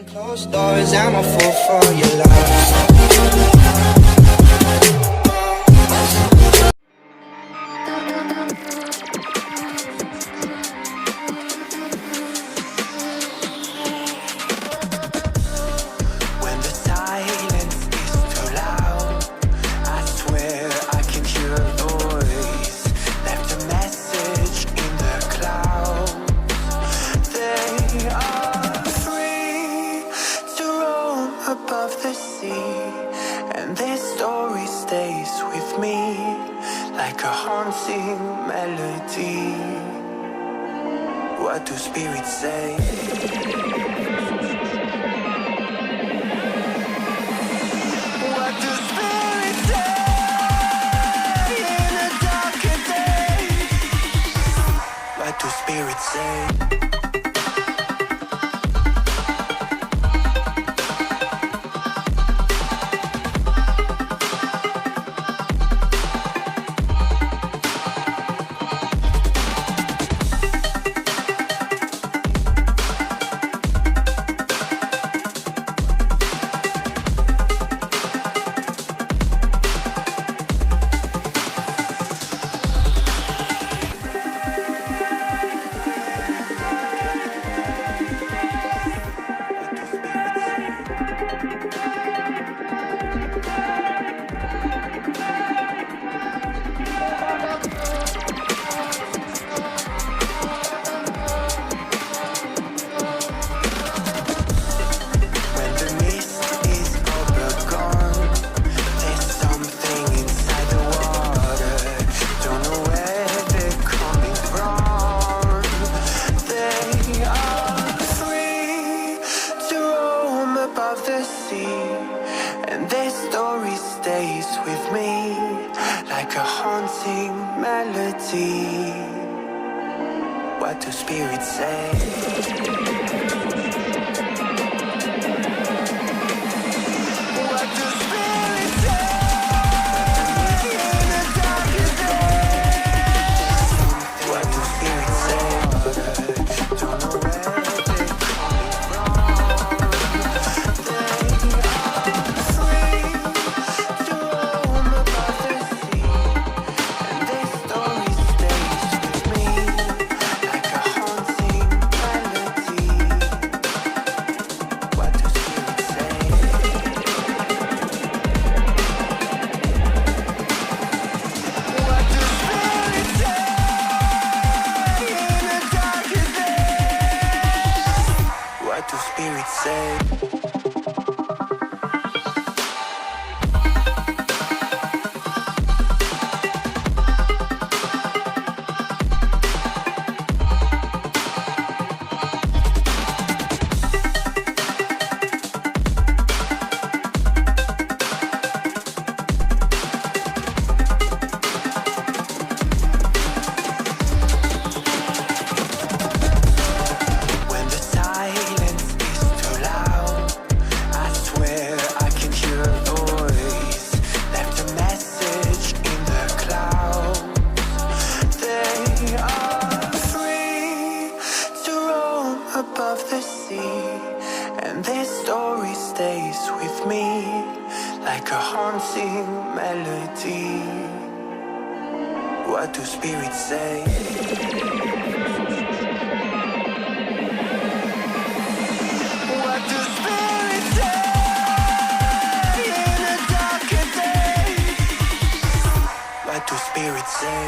Closed doors, I'm a fool for your love. When the silence is too loud, I swear I can hear a voice. Left a message in the clouds. They are free to roam above the sea, and this story stays with me like a haunting melody. What do spirits say? What do spirits say in a darker day? What do spirits say? And this story stays with me like a haunting melody. What do spirits say? What do spirits say in a darker day? What do spirits say? Don't know where they're coming from. What do spirits say? Above the sea, and this story stays with me like a haunting melody. What do spirits say? What do spirits say in a darker day? What do spirits say?